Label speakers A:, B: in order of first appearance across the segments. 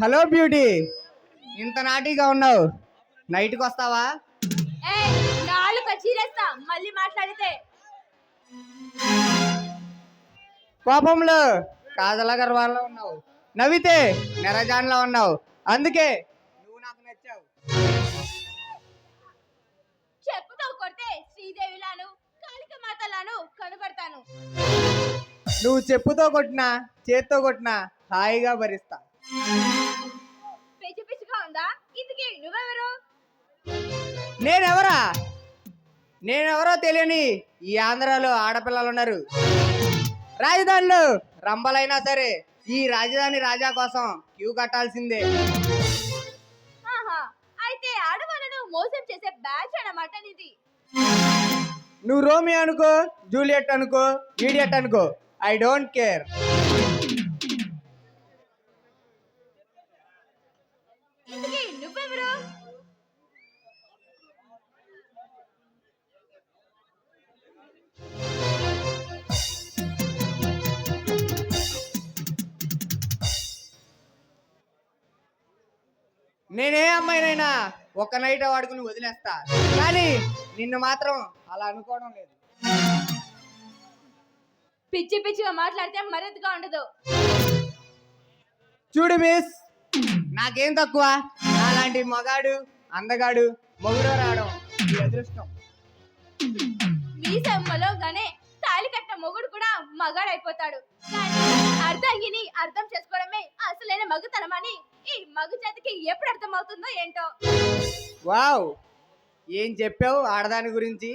A: Hello beauty, ఇంత నాటిగా ఉన్నావు, నైట్కి వస్తావా?
B: నాలుగు చీరేస్తా మళ్ళీ మాట్లాడితే.
A: కోపంలో కాజల్ అగర్వాల్లా ఉన్నావు, నవ్వితే నెరజాన్లా ఉన్నావు, అందుకే నువ్వు నాకు నచ్చావు.
B: చెప్పుతో కొడితే శ్రీదేవిలాను కాళిక మాతలాను కనబడతాను.
A: నువ్వు చెప్పుతో కొట్టినా చేత్తో కొట్టినా హాయిగా భరిస్తా.
B: పిచ్చి పిచ్చిగా ఉందా? ఇందుకే నువ్వెవరు?
A: నేనెవరో తెలియని ఈ ఆంధ్రాలో ఆడపిల్లలు ఉన్నారు. రాజధానిలో రంబలైనా సరే ఈ రాజధాని రాజా కోసం క్యూ కట్టాల్సిందే.
B: అయితే ఆడవాళ్ళను మోసం చేసే బ్యాచ్ అన్నమాట ఇది.
A: నువ్వు రోమియో అనుకో, జూలియట్ అనుకో, ఈడియట్ అనుకో, ఐ డోంట్ కేర్.
B: నువ్వెవరు?
A: నేనే అమ్మాయినైనా ఒక నైట్ వాడుకుని వదిలేస్తా, కానీ నిన్ను మాత్రం అలా అనుకోవడం లేదు.
B: పిచ్చి పిచ్చిగా మాట్లాడితే మరింతగా ఉండదు.
A: చూడు మిస్, నాకేం తక్కువ, అలాంటి మగాడు అందగాడు మొగుడు రావడం ఈ అదృష్టం.
B: మీ సమ్మలోగానే తాళి కట్టిన మొగుడు కూడా మగాడైపోతాడు. కానీ అర్ధాంగిని అర్థం చేసుకోవడమే అసలైన మగతనమని ఈ మగ జాతికి ఎప్పుడు అర్థం అవుతుందో ఏంటో.
A: వావ్, ఏం చెప్పావు ఆడదాని గురించి.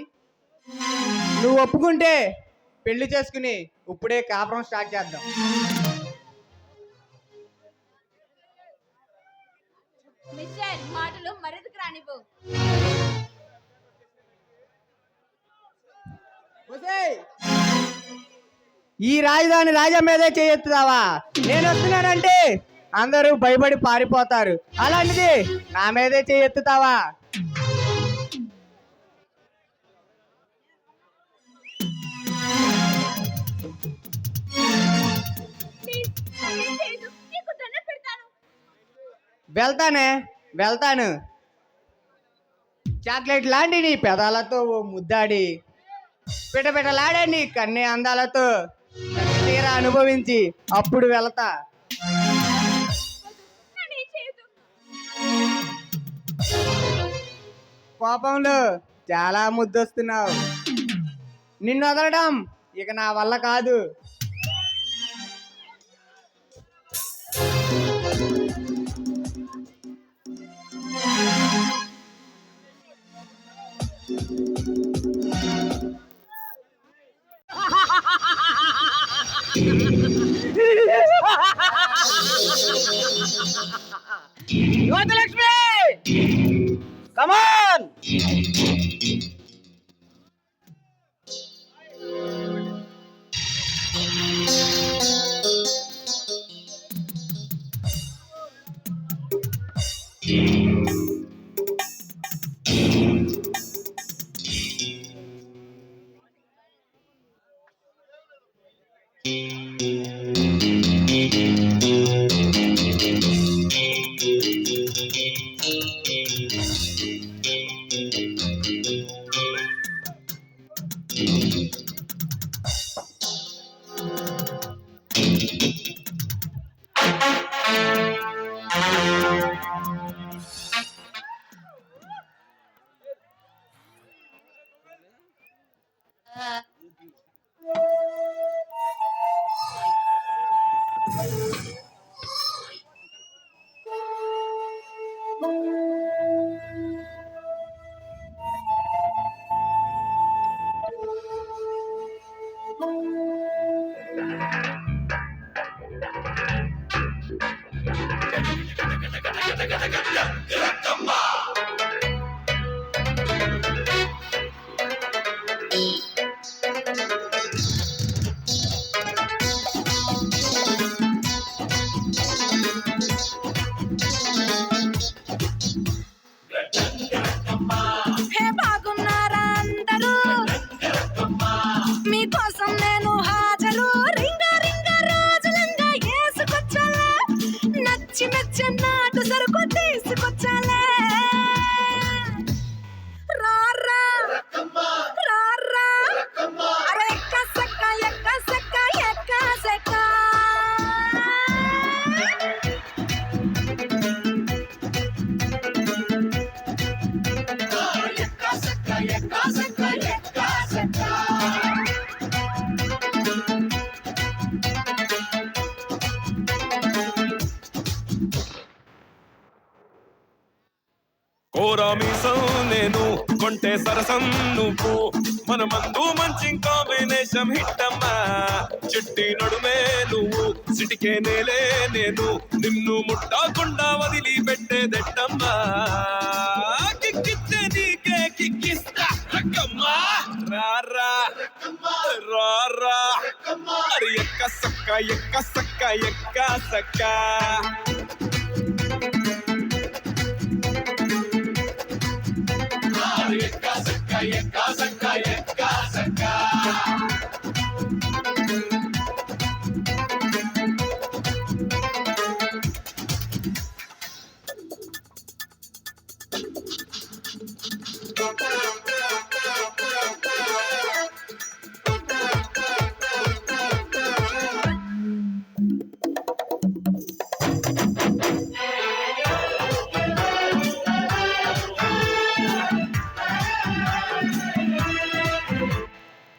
A: నువ్వు ఒప్పుకుంటే పెళ్లి చేసుకుని ఇప్పుడే కాపురం స్టార్ట్ చేద్దాం.
B: మిస్టర్, మాటలు మరింతకు రానివ్వు.
A: ఈ రాజధాని రాజా మీదే చేయెత్తుతావా? నేను వస్తున్నానంటే అందరూ భయపడి పారిపోతారు, అలాంటిది నా మీదే చేయెత్తుతావా? వెళ్తాను. చాక్లెట్ లాంటి నీ పెదాలతో ఓ ముద్దాడి, పిటపిటలాడే నీ కన్నే అందాలతో తీరా అనుభవించి అప్పుడు వెళ్తా. కోపంలో చాలా ముద్దొస్తున్నావు, నిన్ను వదలడం ఇక నా వల్ల కాదు. లక్ష్మి, కమాన్.
B: మెచ్చి
C: చెన్నాటు సరుకు తీసుకొచ్చాలే రారా రారా అరే ఎక్క సక్క ఎక్క సక్క ఎక్క సక్క
D: కోరామీసం నేను కొంటే సరసం నువ్వు మన మందు మంచి కాంబినేషన్ హిట్టమ్మా చిట్టి నడుమే నువ్వు సిటికే నేలే నేను నిన్ను ముట్టకుండా వదిలి పెట్టేదెట్టమ్మా కిక్కిస్తే నీకే కిక్కిస్తా రక్కమ్మా రారా రారా అరే ఎక్క సక్క ఎక్క సక్క ఎక్క సక్క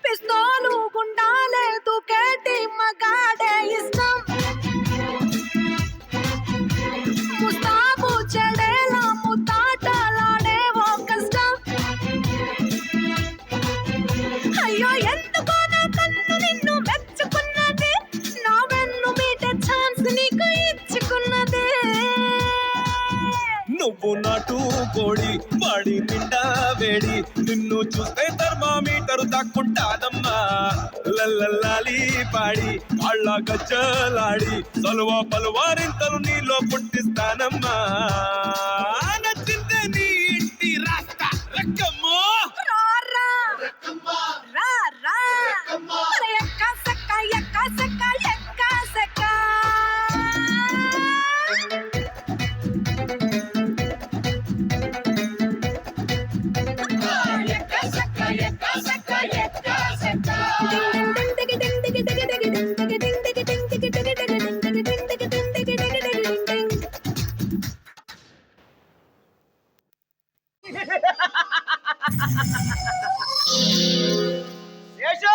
C: పిస్తోలు గుండాలే తూకేటి మగాడే ఇష్టం ముస్తాబు చెడేలా ముతాటలాడే ఓ కష్టం అయ్యో ఎందుకో నా కన్ను నిన్ను మెచ్చుకున్నది నా వెన్ను మీటే ఛాన్స్ నీకు ఇచ్చుకున్నది
D: నువ్వు నాటు కోడి వాడి నిండా వేడి నిన్ను చూస్తే థర్మామీటరు దాక్కుంటాదమ్మా లల్లల్లాలి పాడి కాళ్ళ గజ్జలాడి సలువ పలువారింతలు నీలో పుట్టిస్తానమ్మా నచ్చిందే నీ ఇంటి రాస్తా రక్కమ్మో
C: రారా రారా అరే ఎక్క సక్క ఎక్క సక్క ఎక్క సక్క
A: శేషు!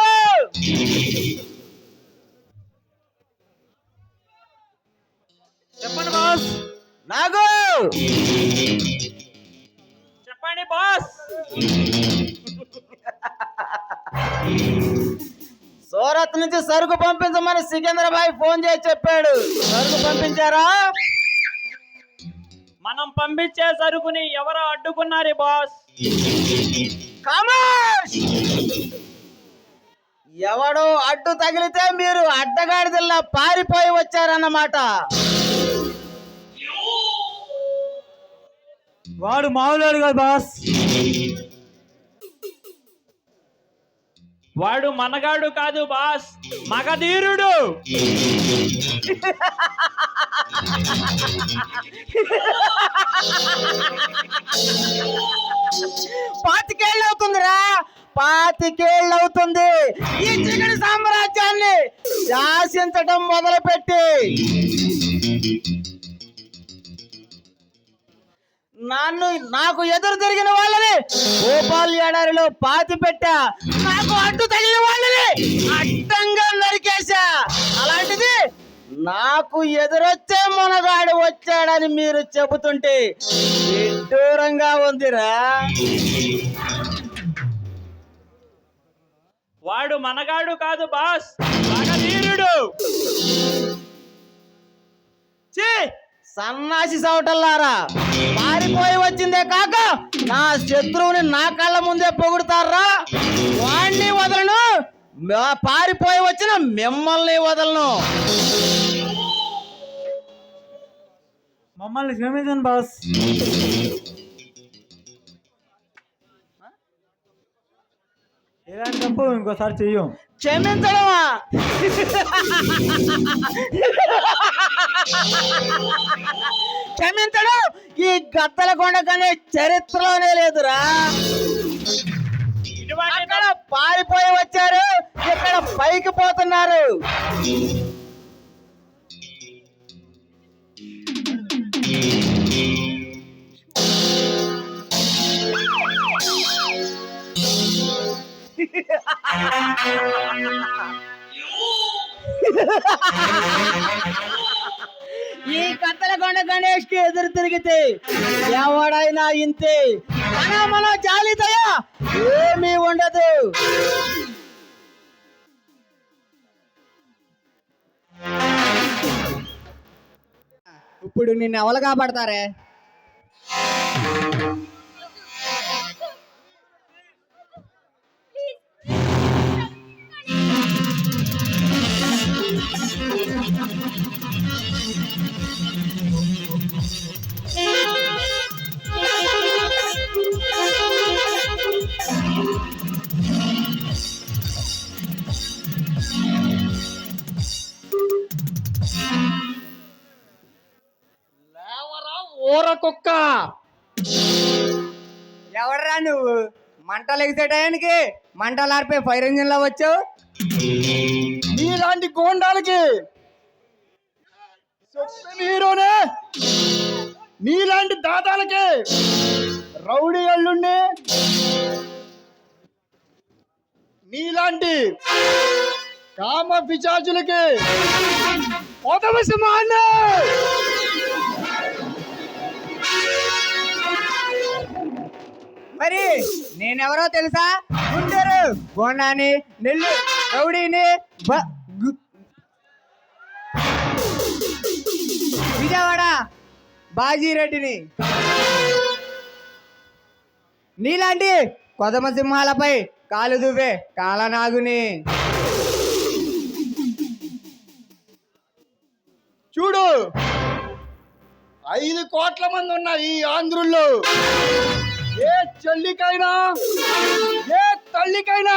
A: చెప్పండి బాస్. నాగు చెప్పండి బాస్. సూరత్ నుంచి సరుకు పంపించమని సికింద్రాబాయ్ ఫోన్ చేసి చెప్పాడు. సరుకు పంపించారా?
E: మనం పంపించే సరుకుని ఎవరో అడ్డుకున్నారు బాస్.
A: ఖమోష్! ఎవడో అడ్డు తగిలితే మీరు అడ్డగాడిదల్లా పారిపోయి వచ్చారన్నమాట.
E: వాడు మామూలు కాదు బాస్. వాడు మనగాడు కాదు బాస్, మగధీరుడు.
A: పాతికేళ్ళు అవుతుందిరా, 25 ఏళ్ళు అవుతుంది ఈ చిగుడు సామ్రాజ్యాన్ని శాసించటం మొదలుపెట్టి. నాకు ఎదురు తిరిగిన వాళ్ళని భోపాల్ ఎడారిలో పాతి పెట్టా, నాకు అడ్డు తగిలిన వాళ్ళని అడ్డంగా నరికేశా. అలాంటిది నాకు ఎదురొచ్చే మునగాడు వచ్చాడని మీరు చెబుతుంటే విడ్డూరంగా ఉందిరా.
E: వాడు మనగాడు కాదు బాస్, మగధీరుడు.
A: సన్నాసి సవటల్లారా, పారిపోయి వచ్చిందే కాక నా శత్రువుని నా కళ్ళ ముందే పొగుడుతారా? వాణ్ణి వదలను, పారిపోయి వచ్చిన మిమ్మల్ని వదలను.
E: మమ్మల్ని క్షమించండి బాస్. ఇలాంటి తప్పు ఇంకోసారి చెయ్యం.
A: క్షమించడమా? క్షమించడు ఈ గద్దలకొండ గణేష్ చరిత్రలోనే లేదురా.
E: ఇటువంటి
A: అక్కడ పారిపోయి వచ్చారు, ఇక్కడ పైకి పోతున్నారు. ఈ కత్తలకొండ గణేష్ కి ఎదురు తిరిగితే ఎవడైనా ఇంతే. మన జాలితయా ఏమీ ఉండదు. ఇప్పుడు నిన్ను ఎవరు కాపాడతారే? ఊర కుక్క, ఎవడరా నువ్వు? మంటలు ఎగిసే టయానికి మంటలు ఆర్పే ఫైర్ ఇంజిన్ లో వచ్చావు. నీలాంటి గోండాలకి హీరోనే, నీలాంటి దాదాలకి రౌడీ అల్లుండి, నీలాంటి కామ పిశాచులకి పొదవ సింహాన్ని. మరి నేనెవరో తెలుసా? గుంటూరు గోండాని, నెల్లు రౌడీని, విజయవాడ బాజీరెడ్డిని. నీలాంటి కొదమ సింహాలపై కాలు దువ్వే కాలనాగుని. చూడు, 5 కోట్ల మంది ఉన్నారు ఈ ఆంధ్రుల్లో. ఏ చెల్లికైనా ఏ తల్లికైనా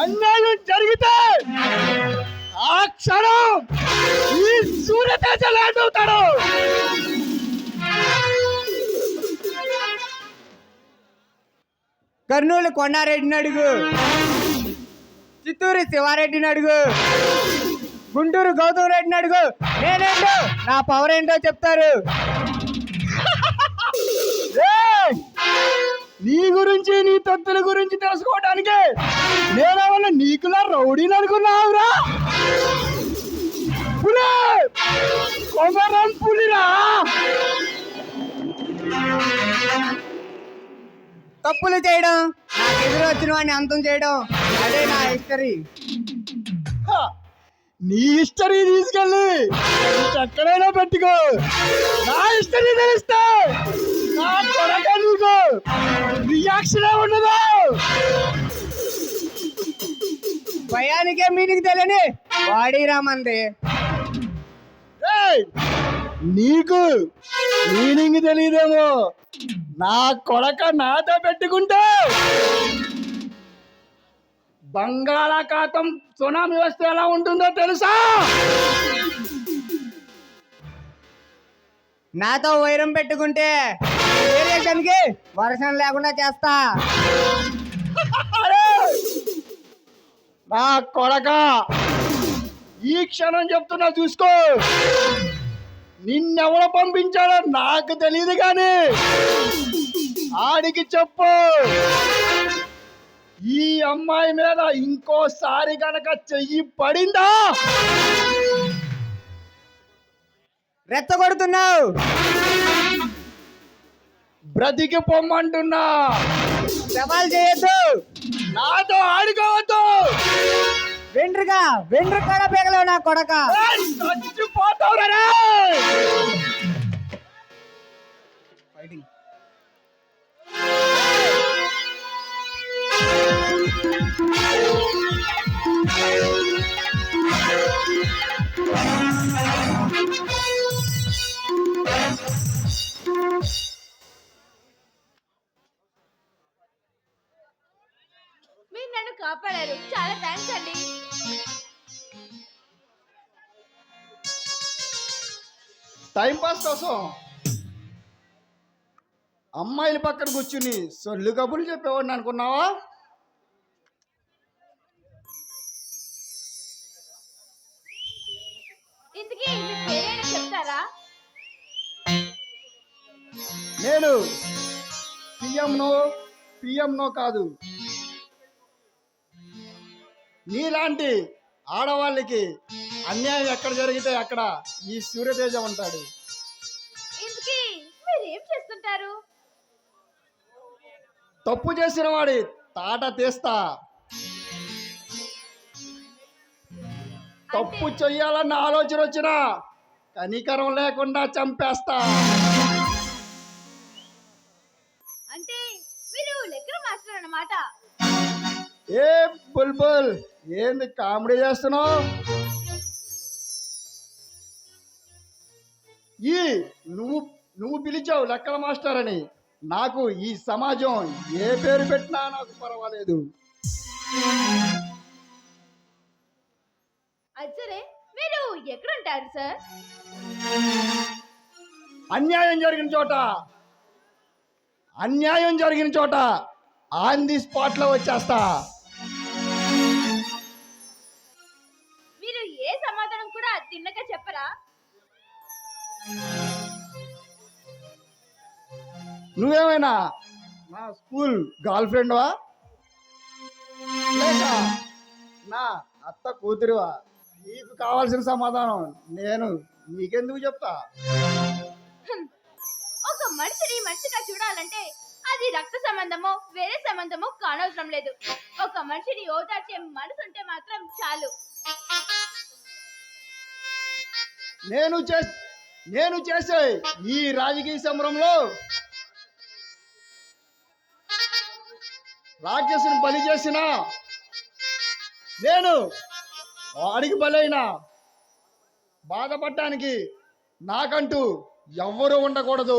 A: అన్యాయం జరిగితే ఆ క్షణం ఈ సూర్యతేజ ల్యాండ్ అవుతాడు. కర్నూలు కొండారెడ్డిని అడుగు, చిత్తూరు శివారెడ్డిని అడుగు, గుంటూరు గౌతమ్ రెడ్డిని అడుగు. నేనేంటో నా పవర్ ఏంటో చెప్తారు. నీ గురించి నీ తత్తుల గురించి తెలుసుకోవడానికి నేనేమన్నా నీకులా రౌడీని అనుకున్నావురా? పులి, కొమరం పులిరా. తప్పులు చేయడం, నాకు ఎదురు వచ్చిన వాడిని అంతం చేయడం, అదే నా హిస్టరీ. నీ హిస్టరీ తీసుకెళ్ళి ఎక్కడైనా పెట్టుకో. నా హిస్టరీ తెలిస్తే నా కొడక నీకు రియాక్షన్ ఉండదు. భయానికే మీనికి తెలియని వాడీరా మంది. నీకు మీనింగ్ తెలియదేమో, నా కొడక నాతో పెట్టుకుంటే బంగాళాఖాతం సునామీ వస్తే ఎలా ఉంటుందో తెలుసా? నాతో వైరం పెట్టుకుంటే ఏరియాకి వర్షం లేకుండా చేస్తా. నా కొడక, ఈ క్షణం చెప్తున్నా చూసుకో. నిన్నెవడ పంపించాడో నాకు తెలియదు కానీ ఆడికి చెప్పు, ఈ అమ్మాయి మీద ఇంకోసారి గనక చెయ్యి పడిందా రెచ్చగొడుతున్నావు, బ్రతికి పొమ్మంటున్నా. సవాల్ చేయొద్దు, నాతో ఆడుకోవద్దు. వెంట్రుగా కూడా పేగలేవు నా కొడక. చచ్చిపోతావురా. ఫైటింగ్.
B: మీరు నన్ను కాపాడారు, చాలా థ్యాంక్స్ అండి.
F: టైం పాస్ కోసం అమ్మాయిల పక్కన కూర్చుని సొల్లు కబుర్లు చెప్పేవాడిని అనుకున్నావా?
B: ఇంతకీ మీ పేరేనా చెప్తారా?
F: నేను పిఎంనో కాదు. నీలాంటి ఆడవాళ్ళకి అన్యాయం ఎక్కడ జరిగితే అక్కడ ఈ సూర్యతేజ ఉంటాడు.
B: ఇంతకీ మీరు ఏం చేస్తుంటారు?
F: తప్పు చేసిన వాడి తాట తీస్తా. తప్పు చెయ్యాలన్న ఆలోచన వచ్చినా కనికరం లేకుండా చంపేస్తా.
B: అంటే మీరు లెక్కల మాస్టర్ అన్నమాట.
F: ఏ బుల్బుల్, ఏంది కామెడీ చేస్తున్నావు? నువ్వు పిలిచావు లెక్కల మాస్టర్ అని. నాకు ఈ సమాజం ఏ పేరు పెట్టినా నాకు పర్వాలేదు.
B: అచ్చరే, మీరు ఎక్కడ ఉంటారు సార్?
F: అన్యాయం జరిగిన చోట ఆన్ ది స్పాట్ లో వచ్చేస్తా.
B: మీరు ఏ సమాధానం కూడా తిన్నగా చెప్పరా?
F: నువ్వేమైనా నా స్కూల్ గర్ల్ ఫ్రెండ్వా లేక నా అత్త కూతురువా? నీకు కావాల్సిన సమాధానం నేను నీకెందుకు చెప్తా?
B: ఒక మనిషిని మనిషిగా చూడాలంటే అది రక్త సంబంధమో వేరే సంబంధమో కానవసరం లేదు. ఒక మనిషిని ఓదార్చే మనసు ఉంటే మాత్రం చాలు.
F: నేను చేసే ఈ రాజకీయ సమరంలో రాక్షసుని బలి చేసిన నేను వాడికి బలైనా బాధపడటానికి నాకంటూ ఎవ్వరూ ఉండకూడదు.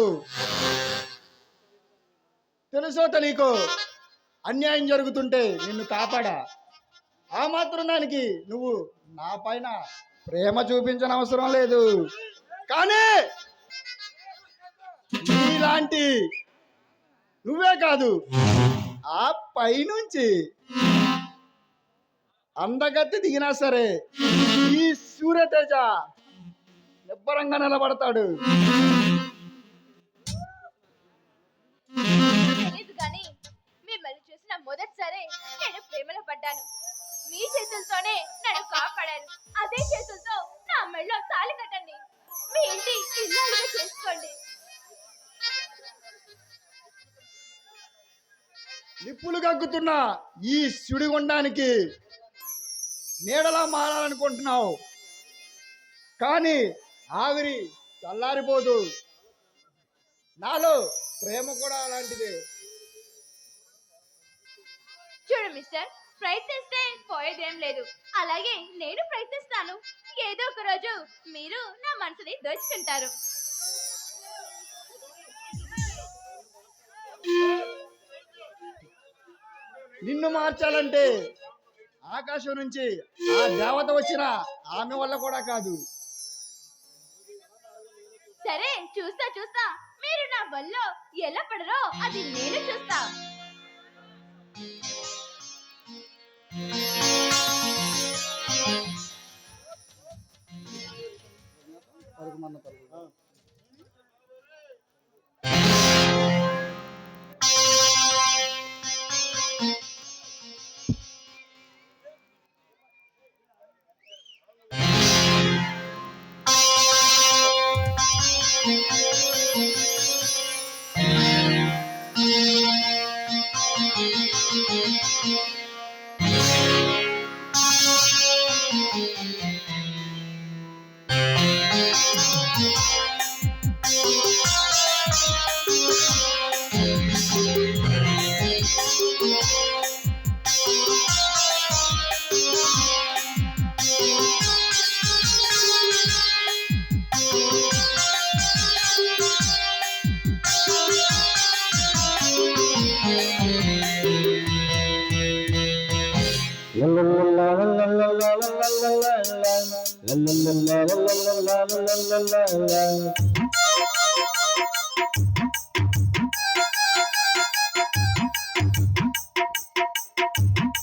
F: తెలుసో తెలియకో అన్యాయం జరుగుతుంటే నిన్ను కాపాడా. ఆ మాత్రం దానికి నువ్వు నా పైన ప్రేమ చూపించిన అవసరం లేదు. కానీ నీలాంటి నువ్వే కాదు, ఆ పైనుంచి అందగత్తి దిగినా సరే ఈ సూర్యతేజ నిబ్బరంగా నిలబడతాడు.
B: తెలీదు కానీ మిమ్మల్ని చూసిన మొదటిసారి నేను ప్రేమలో పడ్డాను. మీ చేతులతోనే నన్ను కాపాడారు. అదే చేతులతో నా మెళ్ళలో తాళి కట్టండి. మీ ఇంటి ఇల్లాలుగా చేసుకోండి.
F: నిప్పులు గగ్గుతున్న ఈ సుడిగుండానికి నీడలా మారాలనుకుంటున్నావు, కానీ ఆవిరి చల్లారిపోదు. నాలో ప్రేమ కూడా అలాంటిదే.
B: చూడు మిస్టర్, ప్రయత్నిస్తే పోయేదేం లేదు. అలాగే నేను ప్రయత్నిస్తాను. ఏదో ఒక రోజు మీరు నా మనసుని దోచుకుంటారు.
F: నిన్ను మార్చాలంటే ఆకాశం నుంచి ఆ దేవత వచ్చిన ఆమె వల్ల కూడా కాదు.
B: సరే, చూస్తా మీరు నా వల్లో ఎలా పడరో అది నేను చూస్తా.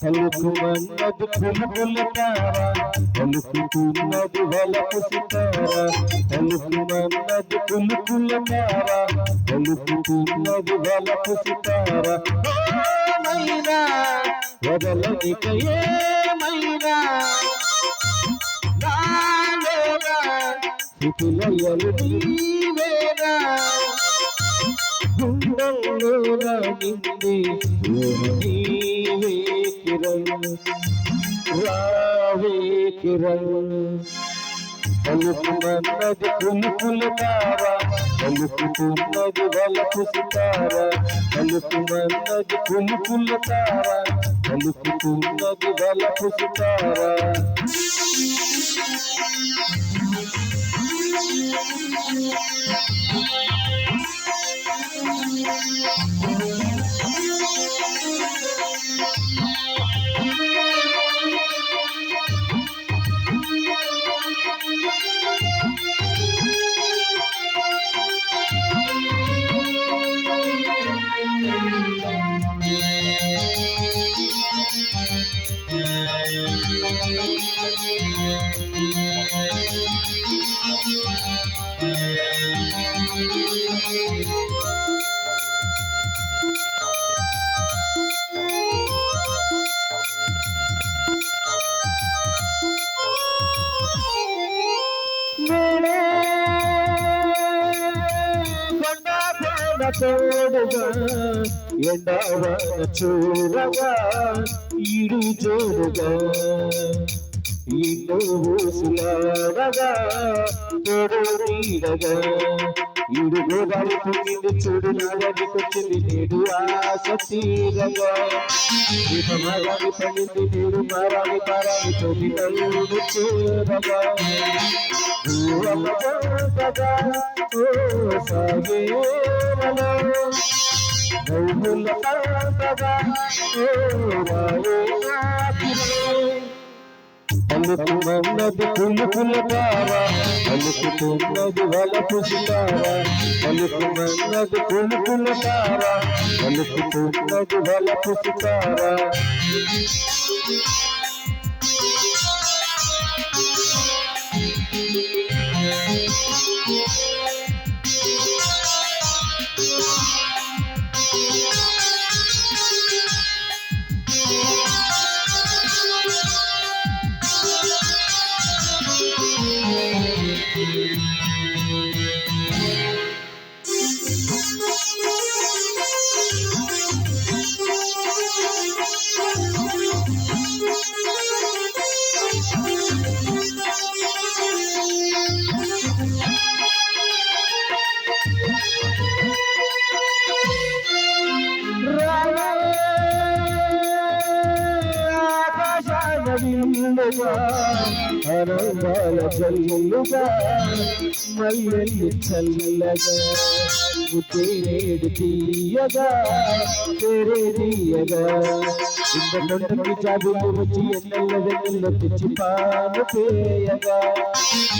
G: పలుకుమన్నది పులుపుల తార పలుకుతున్నది వలపు సితార పలుకుమన్నది పులుపుల తార పలుకుతున్నది వలపు సితార ఏమైనా వదలనిక ఏమైనా నాలోనా శృతులయలు నీవేనా గుండెల్లోనా నిండి నీవే కిరణ్ రావే కిరణ్ పలుకుమన్నది పులుపుల తార పలుకుతున్నది వలపు సితార పలుకుమన్నది పులుపుల తార పలుకుతున్నది వలపు సితార తోడుగా ఎండవన చూడగా ఇడు జోరుగా ఇడు ఊసులాడగా తోడు నీడగా ఇడు గోదావరి పొంగింది చూడు నాగడికొచ్చింది నేడు ఆశ తీరగా మరాని పడింది నేడు మారాని పారాని తోటి నలుడు చేరగా సాగేరలో నవ్వుల తాతగా పలుకుమన్నది పులుపుల తార పలుకుతున్నది వలపు సితార పలుకుమన్నది పులుపుల తార పలుకుతున్నది వలపు సితార అరంగాల జల్లుగా మల్లెల్లి చల్లగా ముత్తేరేడు తీయగా తెరేదియగా ఇంతకొండకి జాబులు వచ్చి ఎన్నెల్ల వెన్నెల్లో తెచ్చి పాను పేయగా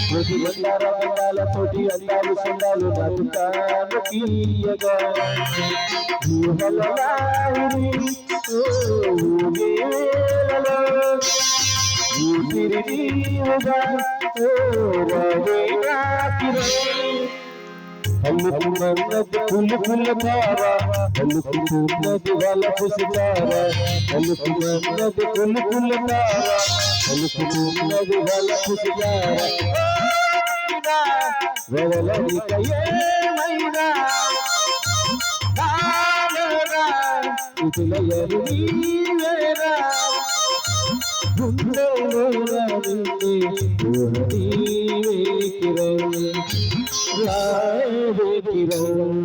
G: ప్రతి బండార బండాలతోటి అందాలు సందాలు నాకు తాను తీయగా పలుకుమన్నది పులుపుల తార పలుకుతున్నది వలపు సితార పలుకుమన్నది పులుపుల తార పలుకుతున్నది వలపు సితార వెదలనిక ఏమైనా ఇటులయలు నీవేరా గుండెలోనా నిండి నీవే కిరణ్ రావే కిరణ్